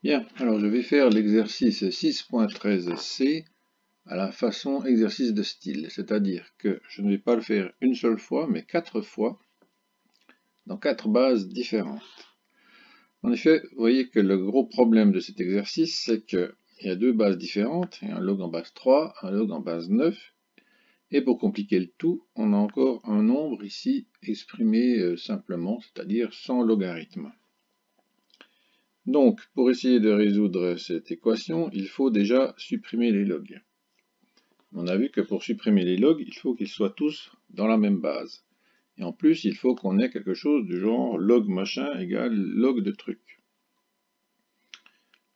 Bien, alors je vais faire l'exercice 6.13c à la façon exercice de style, c'est-à-dire que je ne vais pas le faire une seule fois, mais 4 fois, dans 4 bases différentes. En effet, vous voyez que le gros problème de cet exercice, c'est qu'il y a 2 bases différentes, un log en base 3, un log en base 9, et pour compliquer le tout, on a encore un nombre ici exprimé simplement, c'est-à-dire sans logarithme. Donc, pour essayer de résoudre cette équation, il faut déjà supprimer les logs. On a vu que pour supprimer les logs, il faut qu'ils soient tous dans la même base. Et en plus, il faut qu'on ait quelque chose du genre log machin égale log de truc.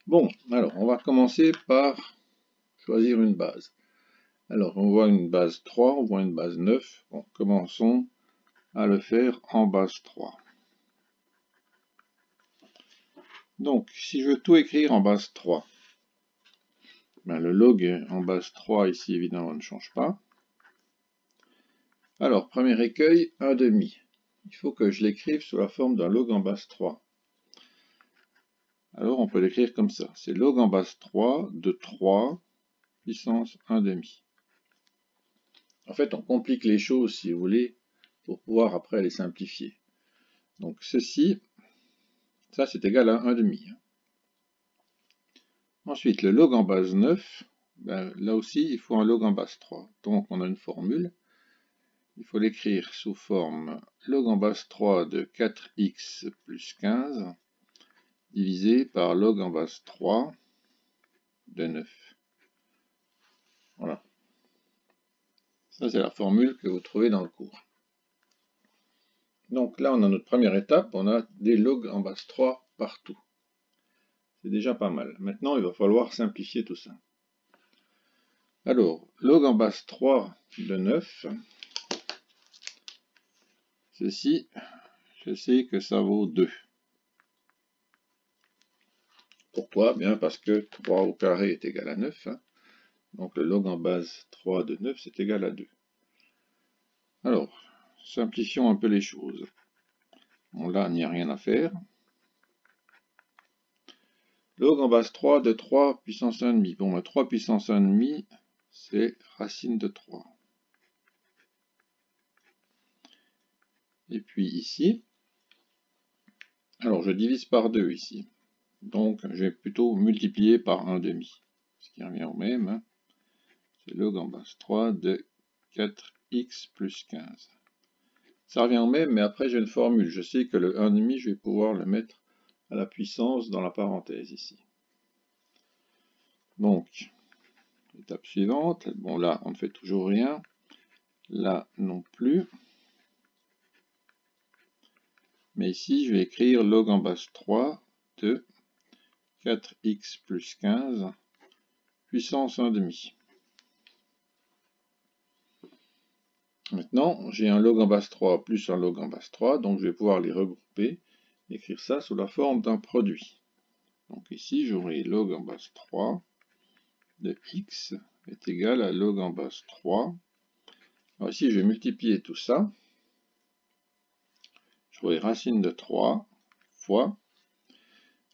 Bon, alors, on va commencer par choisir une base. Alors, on voit une base 3, on voit une base 9. Bon, commençons à le faire en base 3. Donc, si je veux tout écrire en base 3, ben, le log en base 3 ici, évidemment, ne change pas. Alors, premier écueil, 1/2. Il faut que je l'écrive sous la forme d'un log en base 3. Alors, on peut l'écrire comme ça. C'est log en base 3 de 3 puissance 1/2. En fait, on complique les choses, si vous voulez, pour pouvoir après les simplifier. Donc, ceci, ça c'est égal à 1/2. Ensuite, le log en base 9, ben, là aussi, il faut un log en base 3. Donc, on a une formule. Il faut l'écrire sous forme log en base 3 de 4x plus 15 divisé par log en base 3 de 9. Voilà. Ça, c'est la formule que vous trouvez dans le cours. Donc là, on a notre première étape, on a des logs en base 3 partout. C'est déjà pas mal. Maintenant, il va falloir simplifier tout ça. Alors, log en base 3 de 9, ceci, je sais que ça vaut 2. Pourquoi? Bien parce que 3 au carré est égal à 9. Donc le log en base 3 de 9, c'est égal à 2. Alors, simplifions un peu les choses. Bon, là, il n'y a rien à faire. Log en base 3 de 3 puissance 1,5. Bon, 3 puissance 1,5, c'est racine de 3. Et puis ici, alors je divise par 2 ici. Donc, je vais plutôt multiplier par 1,5. Ce qui revient au même. C'est log en base 3 de 4x plus 15. Ça revient au même, mais après j'ai une formule. Je sais que le 1,5, je vais pouvoir le mettre à la puissance dans la parenthèse ici. Donc, étape suivante. Bon, là, on ne fait toujours rien. Là, non plus. Mais ici, je vais écrire log en base 3 de 4x plus 15 puissance 1,5. Maintenant, j'ai un log en base 3 plus un log en base 3, donc je vais pouvoir les regrouper, écrire ça sous la forme d'un produit. Donc ici, j'aurai log en base 3 de x est égal à log en base 3. Alors ici, je vais multiplier tout ça. J'aurai racine de 3 fois,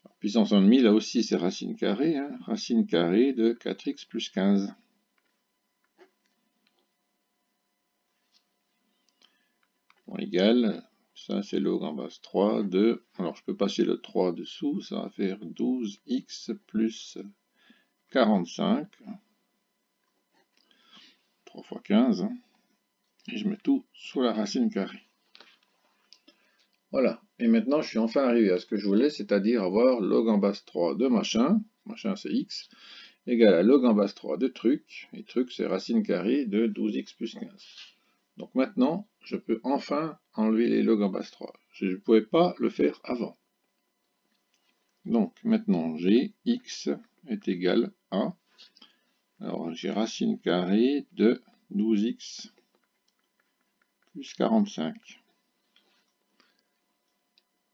alors, puissance 1,5, là aussi c'est racine carrée, racine carrée de 4x plus 15. Bon, égal, ça c'est log en base 3 de, alors je peux passer le 3 dessous, ça va faire 12x plus 45, 3 fois 15, et je mets tout sous la racine carrée. Voilà, et maintenant je suis enfin arrivé à ce que je voulais, c'est-à-dire avoir log en base 3 de machin, machin c'est x, égal à log en base 3 de truc, et truc c'est racine carrée de 12x plus 15. Donc maintenant, je peux enfin enlever les logs en base 3. Je ne pouvais pas le faire avant. Donc maintenant, j'ai x est égal à, alors j'ai racine carrée de 12x plus 45.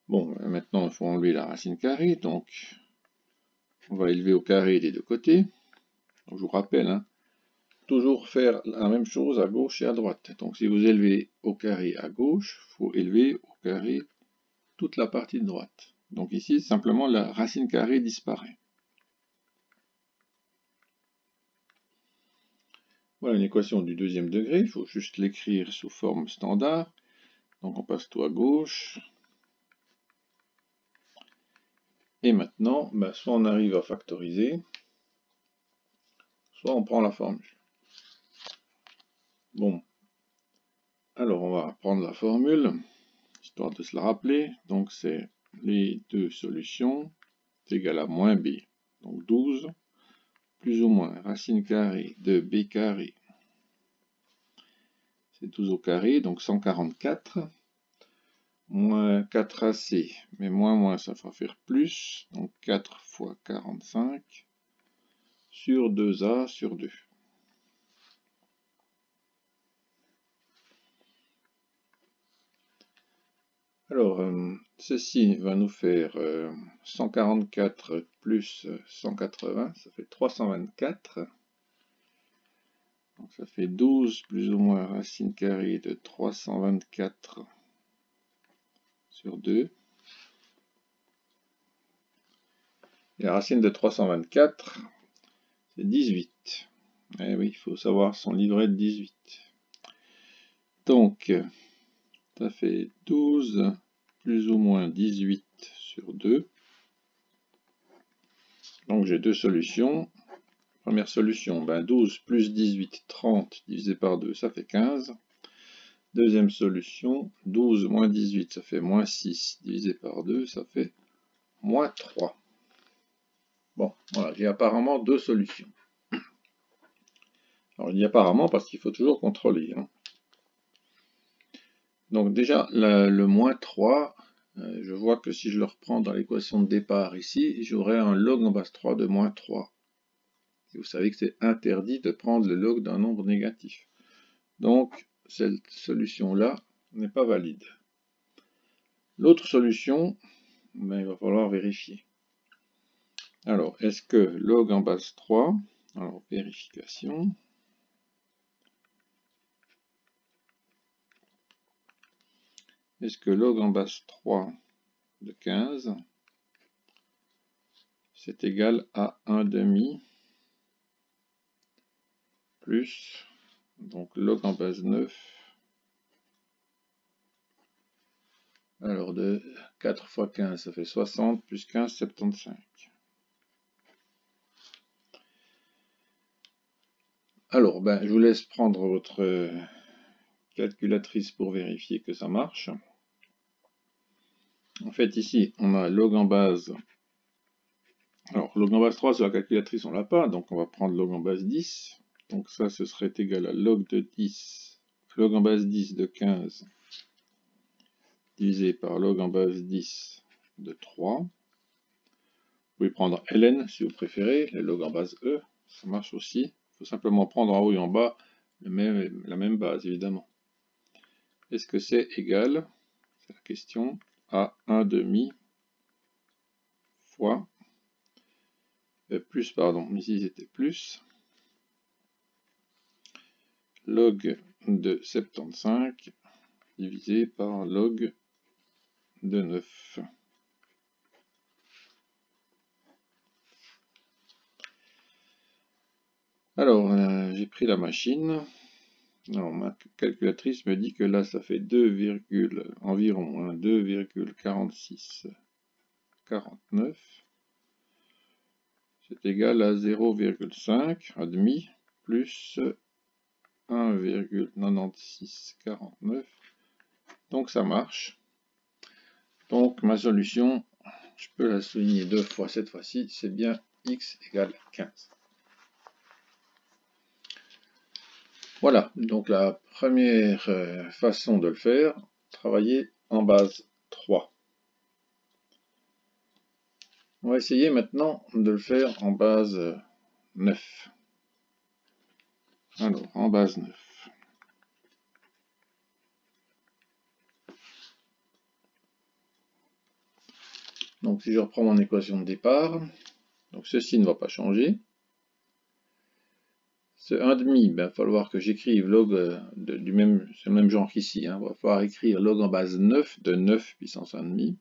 Bon, maintenant il faut enlever la racine carrée, donc on va élever au carré des deux côtés. Donc, je vous rappelle, toujours faire la même chose à gauche et à droite. Donc si vous élevez au carré à gauche, il faut élever au carré toute la partie de droite. Donc ici, simplement, la racine carrée disparaît. Voilà une équation du deuxième degré. Il faut juste l'écrire sous forme standard. Donc on passe tout à gauche. Et maintenant, soit on arrive à factoriser, soit on prend la formule. Bon, alors on va prendre la formule, histoire de se la rappeler. Donc c'est les deux solutions, c'est égal à moins b, donc 12, plus ou moins racine carrée de b carré, c'est 12 au carré, donc 144, moins 4ac, mais moins ça va faire plus, donc 4 fois 45, sur 2a sur 2. Alors, ceci va nous faire 144 plus 180, ça fait 324. Donc ça fait 12 plus ou moins racine carrée de 324 sur 2. Et la racine de 324, c'est 18. Eh oui, il faut savoir son livret de 18. Donc, ça fait 12 plus ou moins 18 sur 2. Donc j'ai deux solutions. Première solution, 12 plus 18, 30 divisé par 2, ça fait 15. Deuxième solution, 12 moins 18, ça fait moins 6 divisé par 2, ça fait moins 3. Bon, voilà, j'ai apparemment deux solutions. Alors je dis apparemment parce qu'il faut toujours contrôler. Donc déjà, le moins 3, je vois que si je le reprends dans l'équation de départ ici, j'aurai un log en base 3 de moins 3. Et vous savez que c'est interdit de prendre le log d'un nombre négatif. Donc, cette solution-là n'est pas valide. L'autre solution, il va falloir vérifier. Alors, est-ce que log en base 3, alors vérification, est-ce que log en base 3 de 15, c'est égal à 1/2 plus, donc log en base 9, alors de 4 fois 15, ça fait 60, plus 15, 75. Alors, je vous laisse prendre votre calculatrice pour vérifier que ça marche. En fait, ici, on a log en base. Alors, log en base 3 sur la calculatrice, on l'a pas, donc on va prendre log en base 10. Donc ça, ce serait égal à log de 10, log en base 10 de 15, divisé par log en base 10 de 3. Vous pouvez prendre ln si vous préférez, le log en base e, ça marche aussi. Il faut simplement prendre en haut et en bas la même base, évidemment. Est-ce que c'est égal, c'est la question, à 1/2 fois, plus, pardon, ici c'était plus, log de 75 divisé par log de 9. Alors, j'ai pris la machine. Alors, ma calculatrice me dit que là, ça fait environ 2,4649. C'est égal à 0,5, un demi, plus 1,9649. Donc ça marche. Donc ma solution, je peux la souligner deux fois cette fois-ci, c'est bien x égale 15. Voilà, donc la première façon de le faire, travailler en base 3. On va essayer maintenant de le faire en base 9. Alors, en base 9. Donc si je reprends mon équation de départ, donc ceci ne va pas changer. Ce 1/2, il va falloir que j'écrive log du même genre qu'ici. Il va falloir écrire log en base 9 de 9 puissance 1/2.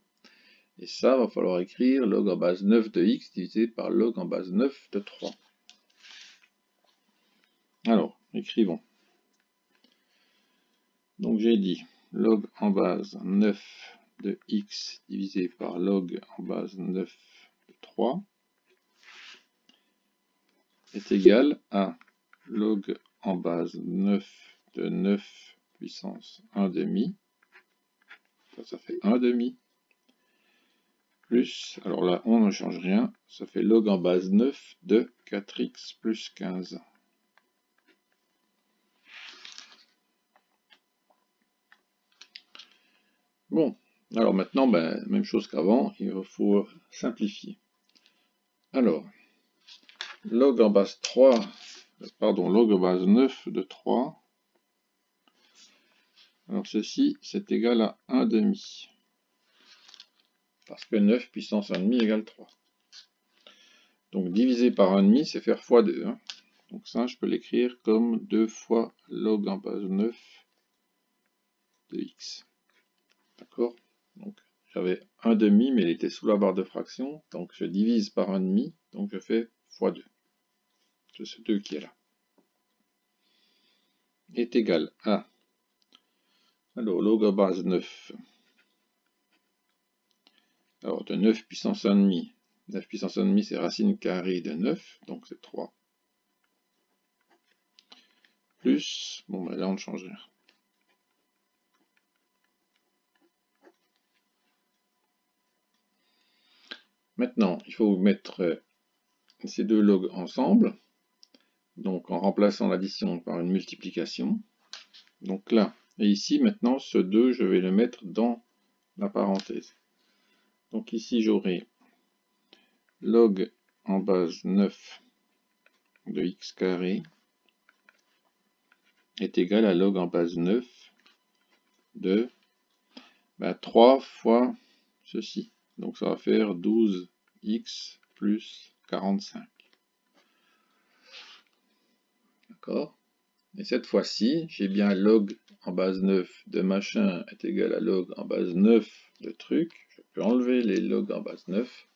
Et ça, va falloir écrire log en base 9 de x divisé par log en base 9 de 3. Alors, écrivons. Donc j'ai dit log en base 9 de x divisé par log en base 9 de 3 est égal à log en base 9 de 9 puissance 1 demi. Ça fait 1 demi. Plus, alors là on ne change rien, ça fait log en base 9 de 4x plus 15. Bon, alors maintenant, même chose qu'avant, il faut simplifier. Alors, log en base 3, pardon, log en base 9 de 3. Alors ceci, c'est égal à 1 demi. Parce que 9 puissance 1 demi égale 3. Donc diviser par 1 demi, c'est faire x2. Hein. Donc ça, je peux l'écrire comme 2 fois log en base 9 de x. D'accord? Donc j'avais 1 demi, mais il était sous la barre de fraction. Donc je divise par 1 demi, donc je fais x2. C'est ce 2 qui est là. Est égal à, alors log en base 9, alors de 9 puissance 1 demi, 9 puissance 1 demi c'est racine carrée de 9, donc c'est 3, plus, bon là on ne change rien. Maintenant, il faut mettre ces deux logs ensemble, donc en remplaçant l'addition par une multiplication, donc là, et ici maintenant ce 2 je vais le mettre dans la parenthèse. Donc ici j'aurai log en base 9 de x carré est égal à log en base 9 de 3 fois ceci. Donc ça va faire 12x plus 45. D'accord? Et cette fois-ci, j'ai bien log en base 9 de machin est égal à log en base 9 de truc. Je peux enlever les logs en base 9.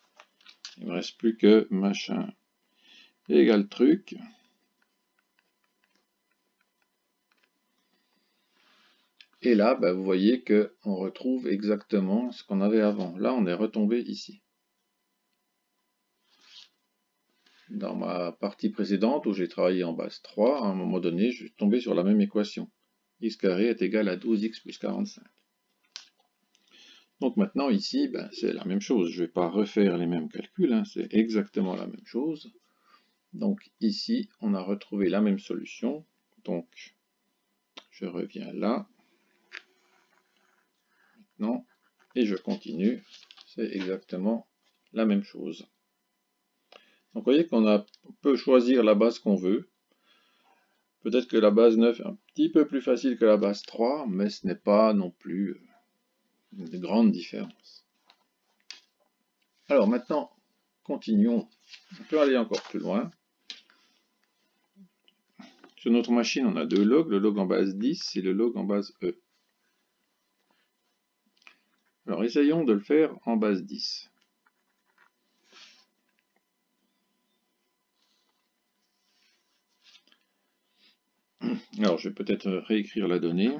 Il ne me reste plus que machin égale truc. Et là, vous voyez qu'on retrouve exactement ce qu'on avait avant. Là, on est retombé ici. Dans ma partie précédente, où j'ai travaillé en base 3, à un moment donné, je suis tombé sur la même équation. X carré est égal à 12x plus 45. Donc maintenant, ici, c'est la même chose. Je ne vais pas refaire les mêmes calculs, hein, c'est exactement la même chose. Donc ici, on a retrouvé la même solution. Donc, je reviens là. Maintenant, et je continue. C'est exactement la même chose. Donc vous voyez qu'on peut choisir la base qu'on veut. Peut-être que la base 9 est un petit peu plus facile que la base 3, mais ce n'est pas non plus une grande différence. Alors maintenant, continuons. On peut aller encore plus loin. Sur notre machine, on a deux logs, le log en base 10 et le log en base E. Alors essayons de le faire en base 10. Alors je vais peut-être réécrire la donnée.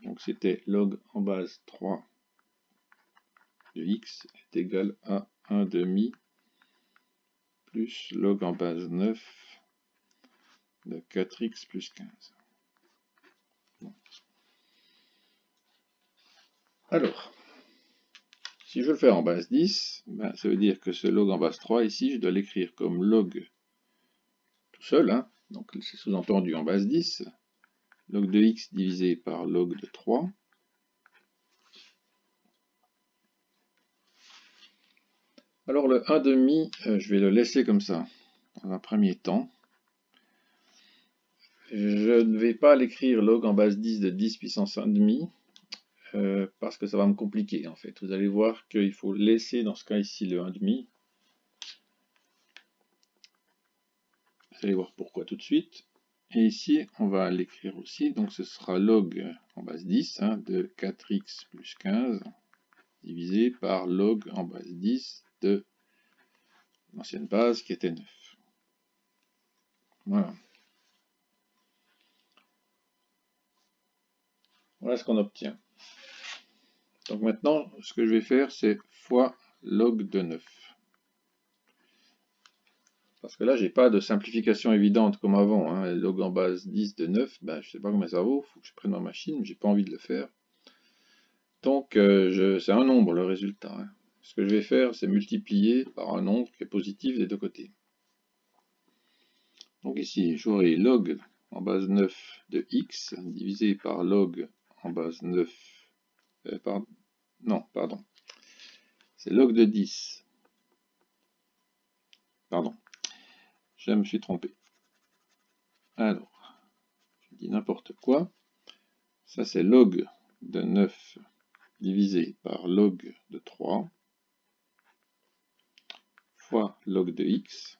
Donc c'était log en base 3 de x est égal à 1 demi plus log en base 9 de 4x plus 15. Bon. Alors, si je veux le faire en base 10, ça veut dire que ce log en base 3 ici, je dois l'écrire comme log tout seul, hein, donc c'est sous-entendu en base 10, log de x divisé par log de 3. Alors le 1 demi, je vais le laisser comme ça, dans un premier temps. Je ne vais pas l'écrire log en base 10 de 10 puissance 1 demi, parce que ça va me compliquer en fait. Vous allez voir qu'il faut laisser dans ce cas ici le 1 demi. Vous allez voir pourquoi tout de suite. Et ici, on va l'écrire aussi, donc ce sera log en base 10 de 4x plus 15 divisé par log en base 10 de l'ancienne base qui était 9. Voilà. Voilà ce qu'on obtient. Donc maintenant, ce que je vais faire, c'est fois log de 9. Parce que là, j'ai pas de simplification évidente comme avant. Hein. Log en base 10 de 9, ben, je sais pas combien ça vaut, il faut que je prenne ma machine, mais j'ai pas envie de le faire. Donc, c'est un nombre le résultat. Hein. Ce que je vais faire, c'est multiplier par un nombre qui est positif des deux côtés. Donc ici, j'aurai log en base 9 de x divisé par log en base 9. Pardon. C'est log de 10. Pardon. Je me suis trompé. Alors, je dis n'importe quoi. Ça, c'est log de 9 divisé par log de 3 fois log de x.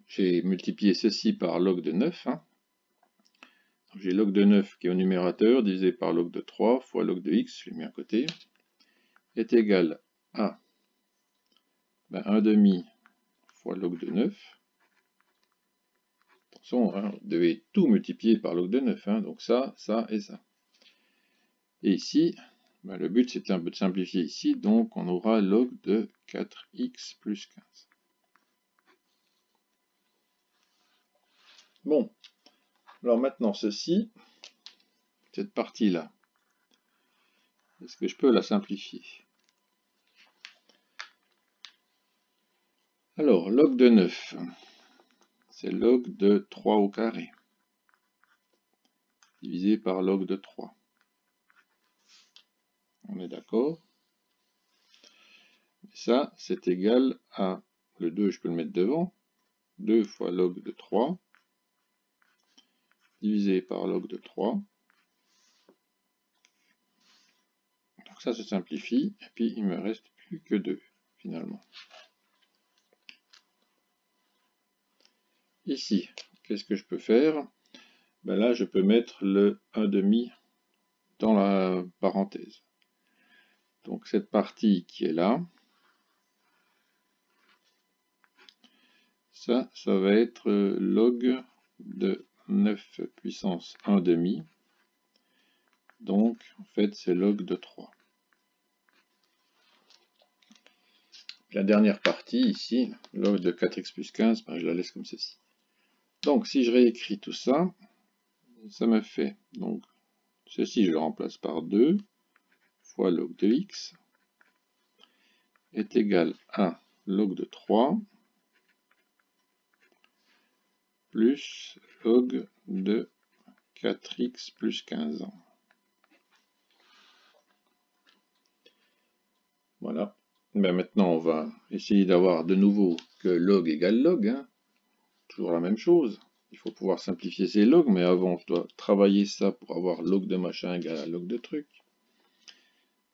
J'ai multiplié ceci par log de 9. Hein. J'ai log de 9 qui est au numérateur divisé par log de 3 fois log de x, je l'ai mis à côté, est égal à 1,5 fois log de 9. Attention, hein, vous devez tout multiplier par log de 9, hein, donc ça, ça et ça. Et ici, le but c'était un peu de simplifier ici, donc on aura log de 4x plus 15. Bon, alors maintenant ceci, cette partie-là, est-ce que je peux la simplifier? Alors, log de 9, c'est log de 3 au carré, divisé par log de 3. On est d'accord? Ça, c'est égal à, le 2, je peux le mettre devant, 2 fois log de 3, divisé par log de 3. Donc ça se simplifie, et puis il me reste plus que 2, finalement. Ici, qu'est-ce que je peux faire? Là, je peux mettre le 1,5 dans la parenthèse. Donc cette partie qui est là, ça va être log de 9 puissance 1,5. Donc, en fait, c'est log de 3. La dernière partie, ici, log de 4x plus 15, je la laisse comme ceci. Donc, si je réécris tout ça, ça me fait, donc, ceci, je le remplace par 2 fois log de x est égal à log de 3 plus log de 4x plus 15. Voilà. Maintenant, on va essayer d'avoir de nouveau que log égale log. Hein. Toujours la même chose. Il faut pouvoir simplifier ces logs, mais avant, je dois travailler ça pour avoir log de machin égale à log de truc.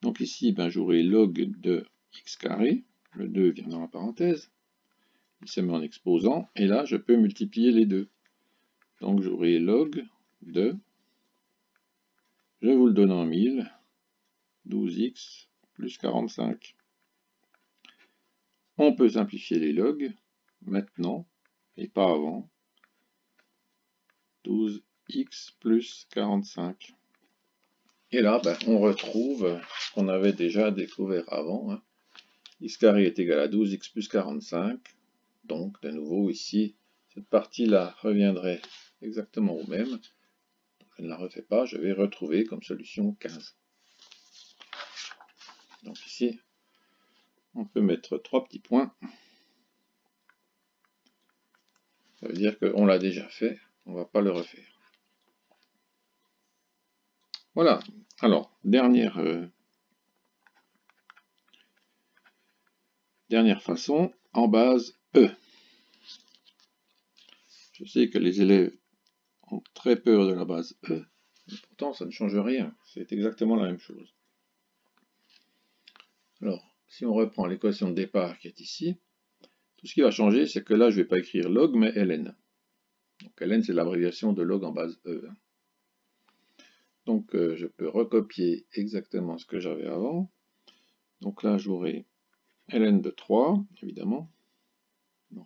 Donc ici, j'aurai log de x carré. Le 2 vient dans la parenthèse. Il se met en exposant. Et là, je peux multiplier les deux. Donc j'aurai log de, je vous le donne en 1000, 12x plus 45. On peut simplifier les logs maintenant et pas avant. 12x plus 45. Et là, on retrouve ce qu'on avait déjà découvert avant. Hein. X carré est égal à 12x plus 45. Donc, de nouveau, ici, cette partie-là reviendrait exactement au même. Je ne la refais pas, je vais retrouver comme solution 15. Donc ici, on peut mettre 3 petits points. Ça veut dire qu'on l'a déjà fait, on ne va pas le refaire. Voilà, alors, dernière façon, en base E. Je sais que les élèves ont très peur de la base E, mais pourtant ça ne change rien, c'est exactement la même chose. Alors, si on reprend l'équation de départ qui est ici, tout ce qui va changer, c'est que là, je ne vais pas écrire log, mais ln. Donc ln, c'est l'abréviation de log en base E. Donc je peux recopier exactement ce que j'avais avant. Donc là j'aurai ln de 3, évidemment. Non,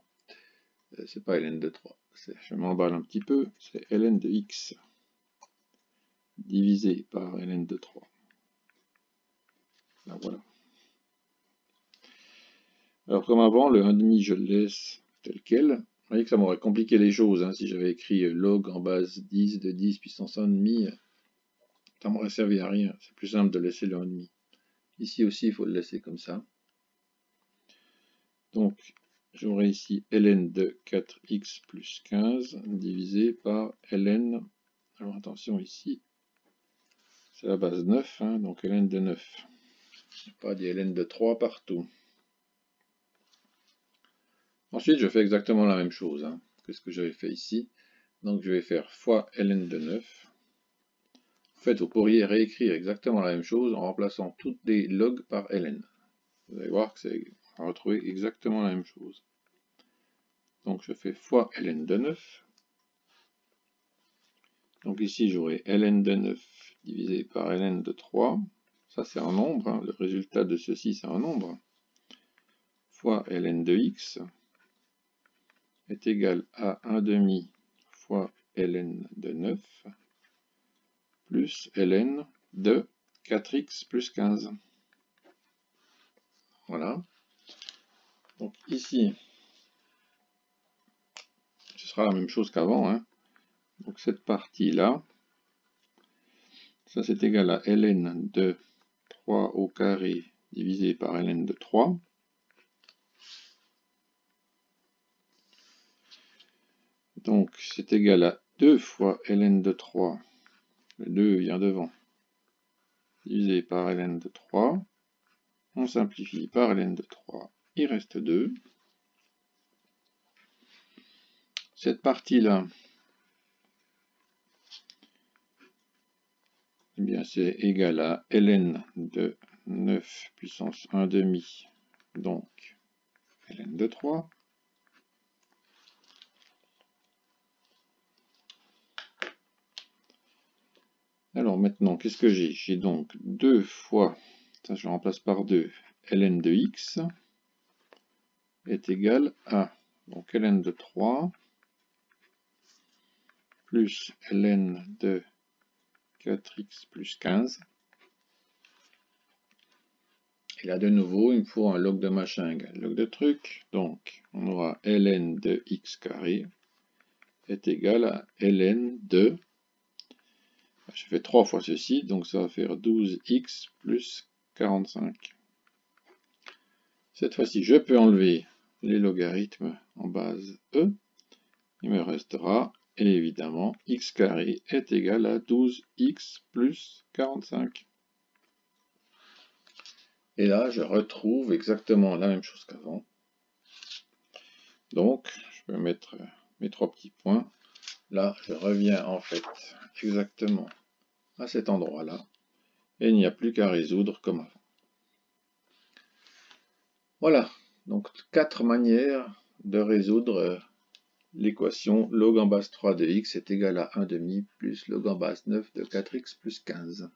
c'est pas ln de 3. Je m'emballe un petit peu, c'est ln de x divisé par ln de 3. Là, voilà. Alors comme avant, le 1,5 je le laisse tel quel. Vous voyez que ça m'aurait compliqué les choses hein, si j'avais écrit log en base 10 de 10 puissance 1,5. Ça m'aurait servi à rien. C'est plus simple de laisser le 1,5. Ici aussi, il faut le laisser comme ça. Donc, j'aurai ici ln de 4x plus 15 divisé par ln. Alors attention ici, c'est la base 9, hein, donc ln de 9. Il n'y a pas des ln de 3 partout. Ensuite, je fais exactement la même chose hein, que ce que j'avais fait ici. Donc, je vais faire fois ln de 9. En fait, vous pourriez réécrire exactement la même chose en remplaçant toutes les logs par ln. Vous allez voir que c'est à retrouver exactement la même chose. Donc, je fais fois ln de 9. Donc ici, j'aurai ln de 9 divisé par ln de 3. Ça, c'est un nombre. Hein. Le résultat de ceci, c'est un nombre. Fois ln de x est égal à 1,5 fois ln de 9 plus ln de 4x plus 15. Voilà. Donc ici, ce sera la même chose qu'avant. Hein. Donc cette partie-là, ça c'est égal à ln de 3 au carré divisé par ln de 3. Donc c'est égal à 2 fois ln de 3, le 2 vient devant, divisé par ln de 3. On simplifie par ln de 3, il reste 2. Cette partie-là, eh bien c'est égal à ln de 9 puissance 1,5, donc ln de 3. Alors maintenant, qu'est-ce que j'ai? J'ai donc 2 fois, ça je remplace par 2, ln de x est égal à, donc ln de 3, plus ln de 4x plus 15. Et là de nouveau, il me faut un log de machin égale log de truc. Donc on aura ln de x carré est égal à ln de, je fais 3 fois ceci, donc ça va faire 12x plus 45. Cette fois-ci, je peux enlever les logarithmes en base e. Il me restera, et évidemment, x carré est égal à 12x plus 45. Et là, je retrouve exactement la même chose qu'avant. Donc, je peux mettre mes 3 petits points. Là, je reviens en fait exactement à cet endroit-là. Et il n'y a plus qu'à résoudre comme avant. Voilà, donc 4 manières de résoudre l'équation log en base 3 de x est égal à 1,5 plus log en base 9 de 4x plus 15.